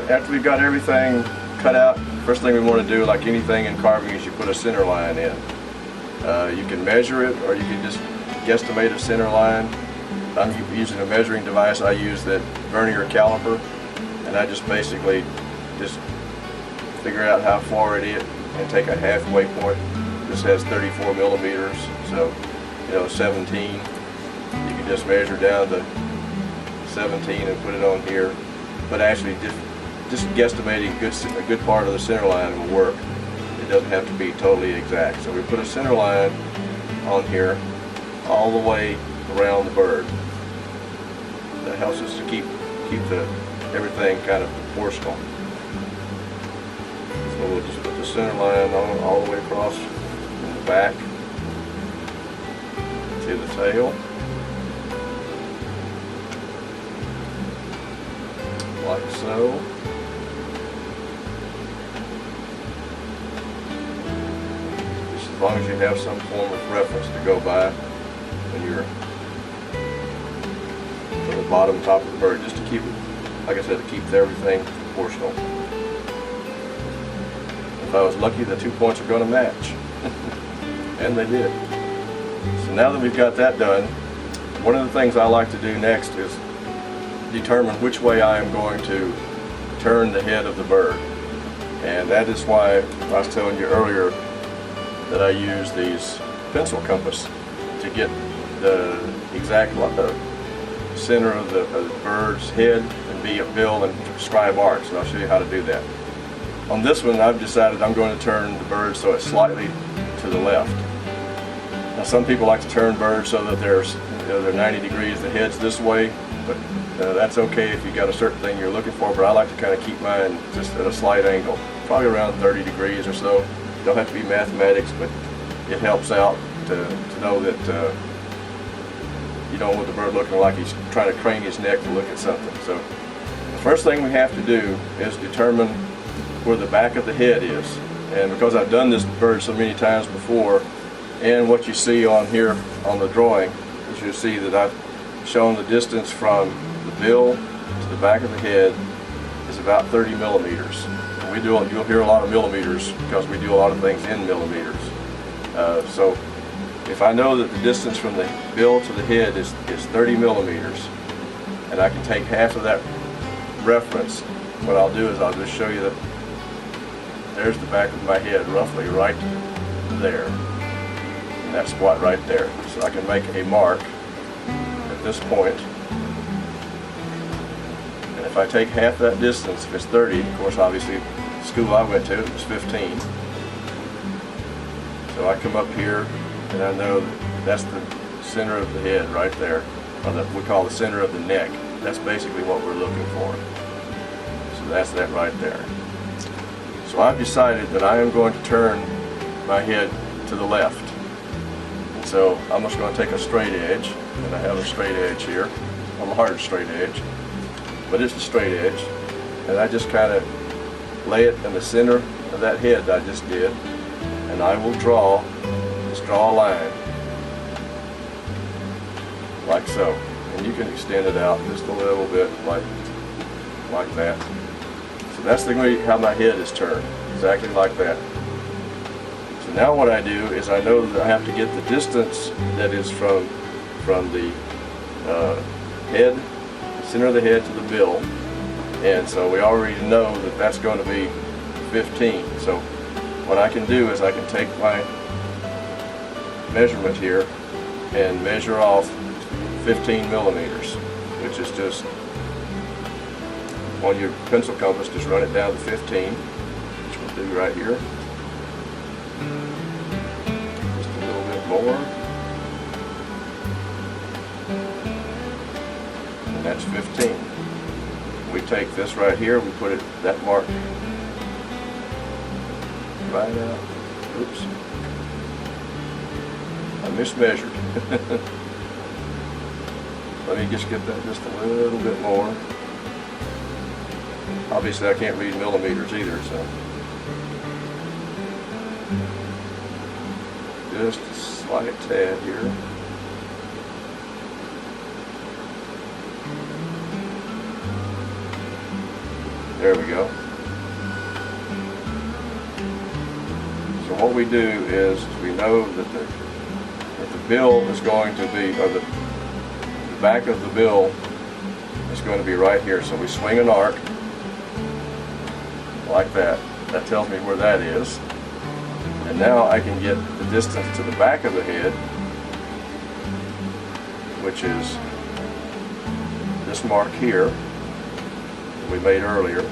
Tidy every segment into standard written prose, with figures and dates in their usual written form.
Alright, after we've got everything cut out, first thing we want to do, like anything in carving, is you put a center line in. You can measure it, or you can just guesstimate a center line. I'm using a measuring device. I use that vernier caliper, and I just basically just figure out how far it is and take a halfway point. This has 34 millimeters, so 17. You can just measure down to 17 and put it on here. But actually, just guesstimating a good part of the center line will work. It doesn't have to be totally exact. So we put a center line on here all the way around the bird. That helps us to keep everything kind of proportional. So we'll just put the center line on all the way across in the back to the tail, like so. Just as long as you have some form of reference to go by when you're from the bottom top of the bird, just to keep it, like I said, to keep everything proportional. If I was lucky, the 2 points are going to match. And they did. So now that we've got that done, one of the things I like to do next is determine which way I am going to turn the head of the bird. And that is why I was telling you earlier that I use these pencil compass to get the exact center of the bird's head and bill and scribe arcs, and I'll show you how to do that. On this one, I've decided I'm going to turn the bird so it's slightly to the left. Now, some people like to turn birds so that they're 90 degrees, the head's this way, but that's okay if you got a certain thing you're looking for, but I like to kind of keep mine just at a slight angle, probably around 30 degrees or so. Don't have to be mathematics, but it helps out to know that you don't want the bird looking like he's trying to crane his neck to look at something. So the first thing we have to do is determine where the back of the head is. And because I've done this bird so many times before, and what you see on here on the drawing, is you'll see that I've shown the distance from the bill to the back of the head is about 30 millimeters. And you'll hear a lot of millimeters because we do a lot of things in millimeters. So if I know that the distance from the bill to the head is 30 millimeters, and I can take half of that reference, what I'll do is I'll just show you that there's the back of my head roughly right there. And that spot right there. So I can make a mark at this point. And if I take half that distance, if it's 30, of course obviously the school I went to, it was 15. So I come up here and I know that's the center of the head right there, or we call the center of the neck. That's basically what we're looking for. So that's that right there. So I've decided that I am going to turn my head to the left. And so I'm just going to take a straight edge, and I have a straight edge here. I'm a hard straight edge, but it's a straight edge. And I just kind of lay it in the center of that head that I just did, and I will just draw a line, like so. And you can extend it out just a little bit, like that. So that's the way how my head is turned, exactly like that. So now what I do is I know that I have to get the distance that is from the head, the center of the head to the bill, and so we already know that that's going to be 15. So what I can do is I can take my measurement here and measure off 15 millimeters, which is just on your pencil compass, just run it down to 15, which we'll do right here. Just a little bit more. And that's 15. We take this right here, we put it, that mark right out. Oops. I mismeasured. Let me just get that just a little bit more. Obviously I can't read millimeters either, so just a slight tad here. There we go. So what we do is we know that the bill is going to be, or the back of the bill is going to be right here. So we swing an arc like that. That tells me where that is. And now I can get the distance to the back of the head, which is this mark here that we made earlier.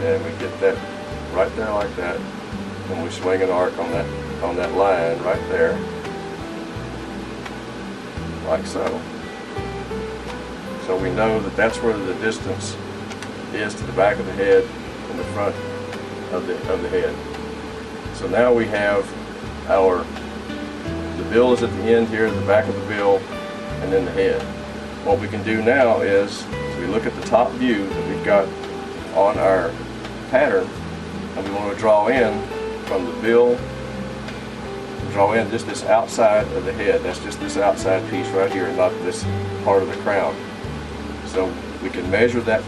And we get that right there like that, and we swing an arc on that line right there, like so. So we know that that's where the distance is to the back of the head and the front of the head. So now we have the bill is at the end here, the back of the bill, and then the head. What we can do now is we look at the top view that we've got on our pattern, and we want to draw in from the bill, draw in just this outside of the head. That's just this outside piece right here, not this part of the crown. So we can measure that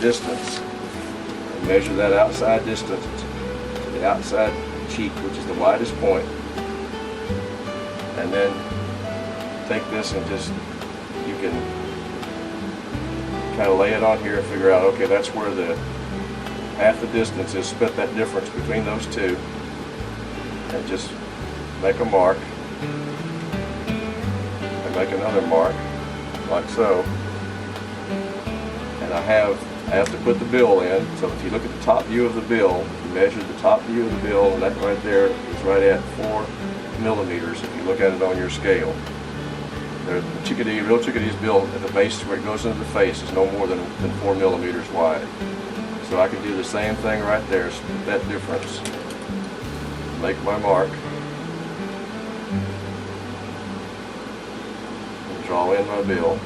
distance, and measure that outside distance to the outside cheek, which is the widest point, and then take this and just, you can kind of lay it on here and figure out, okay, that's where the half the distance is, split that difference between those two, and just make a mark, and make another mark, like so. And I have to put the bill in, so if you look at the top view of the bill, you measure the top view of the bill, and that right there is right at 4 millimeters if you look at it on your scale. The real chickadee's bill at the base where it goes into the face is no more than 4 millimeters wide. So I can do the same thing right there, split that difference, make my mark, and draw in my bill.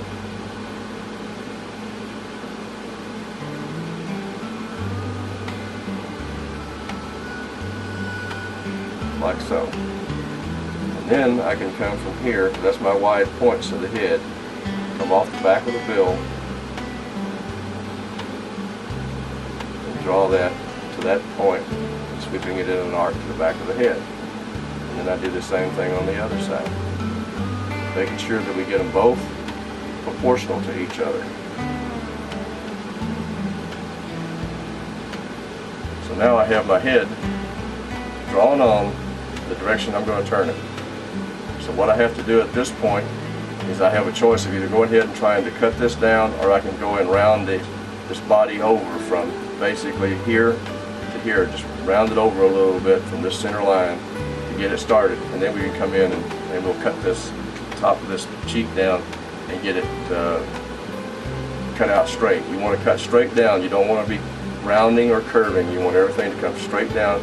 Like so. And then I can come from here, that's my wide points of the head, come off the back of the bill, draw that to that point, sweeping it in an arc to the back of the head. And then I do the same thing on the other side, making sure that we get them both proportional to each other. So now I have my head drawn on the direction I'm going to turn it. So what I have to do at this point is I have a choice of either going ahead and trying to cut this down, or I can go and round this body over from basically here to here, just round it over a little bit from this center line to get it started, and then we can come in and we'll cut this top of this cheek down and get it cut out straight. You want to cut straight down. You don't want to be rounding or curving. You want everything to come straight down,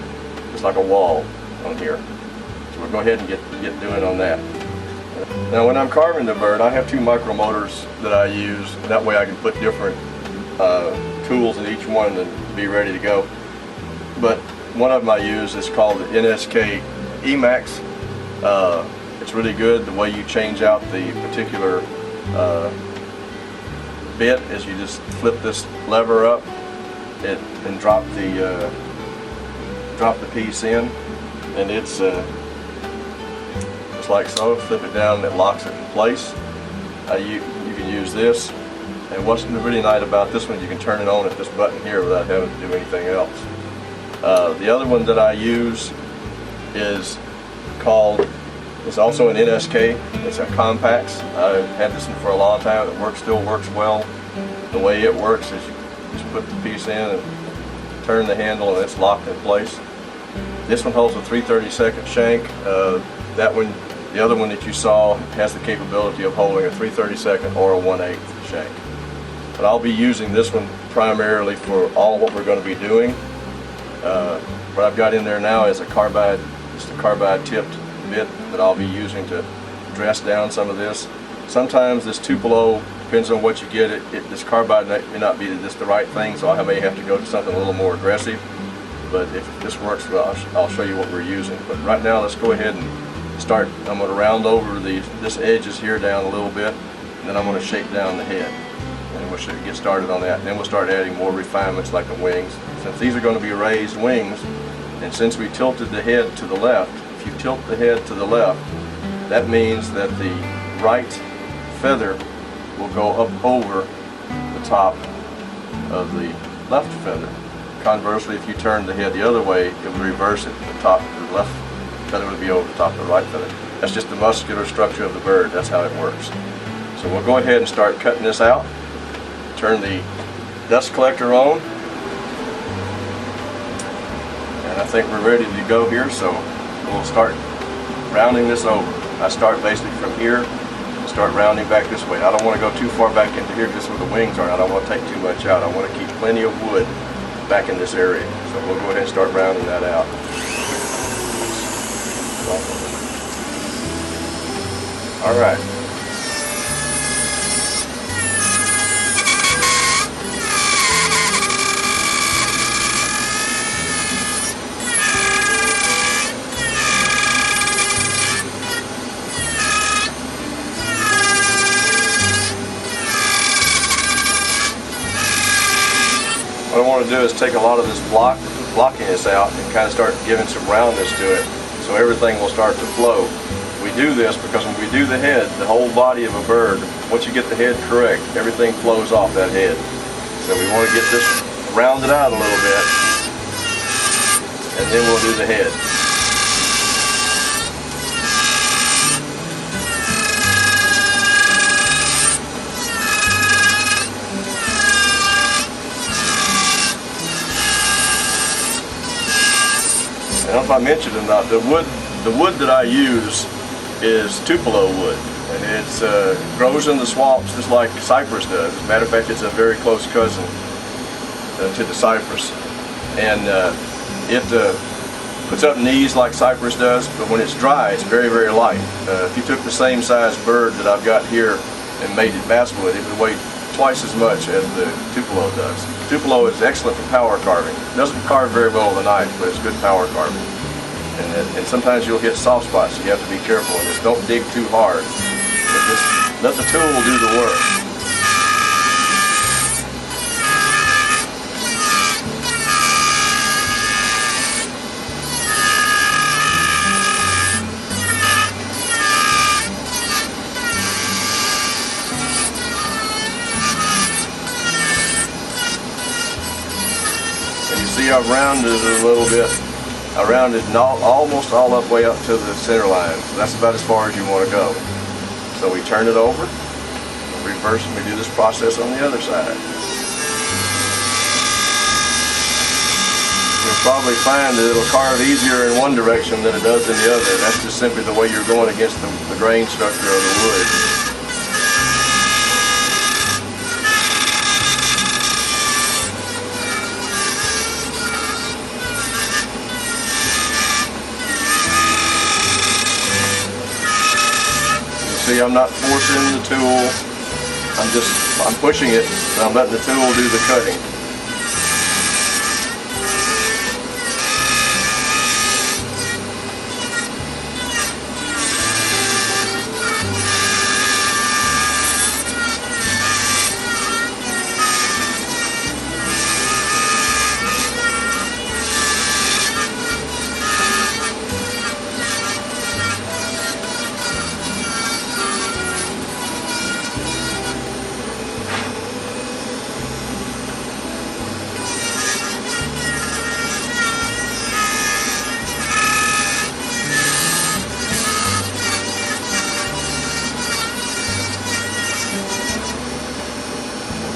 just like a wall on here. So we'll go ahead and get doing on that. Now when I'm carving the bird, I have 2 micromotors that I use, and that way I can put different tools in each one and be ready to go. But one of them I use is called the NSK Emac. It's really good. The way you change out the particular bit is you just flip this lever up and drop the piece in, and it's like so. Flip it down and it locks it in place. You can use this. And what's really nice about this one, you can turn it on at this button here without having to do anything else. The other one that I use is it's also an NSK. It's a Compact. I've had this one for a long time. It still works well. The way it works is you just put the piece in and turn the handle, and it's locked in place. This one holds a 3/32 shank. That one, the other one that you saw, has the capability of holding a 3/32 or a 1/8 shank. But I'll be using this one primarily for all what we're going to be doing. What I've got in there now is just a carbide tipped bit that I'll be using to dress down some of this. Sometimes this Tupelo, depends on what you get, this carbide may not be just the right thing, so I may have to go to something a little more aggressive. but if this works well, I'll show you what we're using. But right now, let's go ahead and start. I'm going to round over this edges here down a little bit, and then I'm going to shape down the head. And we'll get started on that. And then we'll start adding more refinements like the wings. Since these are going to be raised wings, and since we tilted the head to the left, if you tilt the head to the left, that means that the right feather will go up over the top of the left feather. Conversely, if you turn the head the other way, it would reverse it. The left feather would be over the top of the right feather. That's just the muscular structure of the bird. That's how it works. So we'll go ahead and start cutting this out. Turn the dust collector on. And I think we're ready to go here, so we'll start rounding this over. I start basically from here and start rounding back this way. I don't want to go too far back into here just where the wings are. I don't want to take too much out. I want to keep plenty of wood back in this area. So we'll go ahead and start rounding that out. All right. What I want to do is take a lot of this blockiness out and kind of start giving some roundness to it, so everything will start to flow. We do this because when we do the head, the whole body of a bird, once you get the head correct, everything flows off that head. So we want to get this rounded out a little bit, and then we'll do the head. I don't know if I mentioned or not, the wood that I use is Tupelo wood, and it grows in the swamps just like cypress does. As a matter of fact, it's a very close cousin to the cypress, and it puts up knees like cypress does, but when it's dry, it's very, very light. If you took the same size bird that I've got here and made it basswood, it would weigh twice as much as the Tupelo does. Tupelo is excellent for power carving. It doesn't carve very well with a knife, but it's good power carving. And sometimes you'll hit soft spots, so you have to be careful and just don't dig too hard. But just let the tool do the work. See, I've rounded it a little bit. I rounded almost all up way up to the center line. So that's about as far as you want to go. So we turn it over, reverse, and we do this process on the other side. You'll probably find that it'll carve easier in one direction than it does in the other. That's just simply the way you're going against the grain structure of the wood. See, I'm not forcing the tool, I'm pushing it, and I'm letting the tool do the cutting.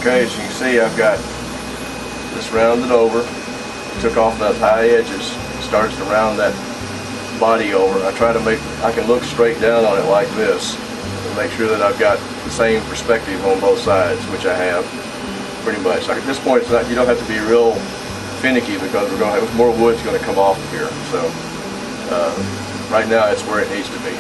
Okay, as you can see, I've got this rounded over. Took off those high edges, starts to round that body over. I try to I can look straight down on it like this and make sure that I've got the same perspective on both sides, which I have pretty much. Like at this point, it's not, you don't have to be real finicky because we're going to have more wood's going to come off of here. So right now, it's where it needs to be.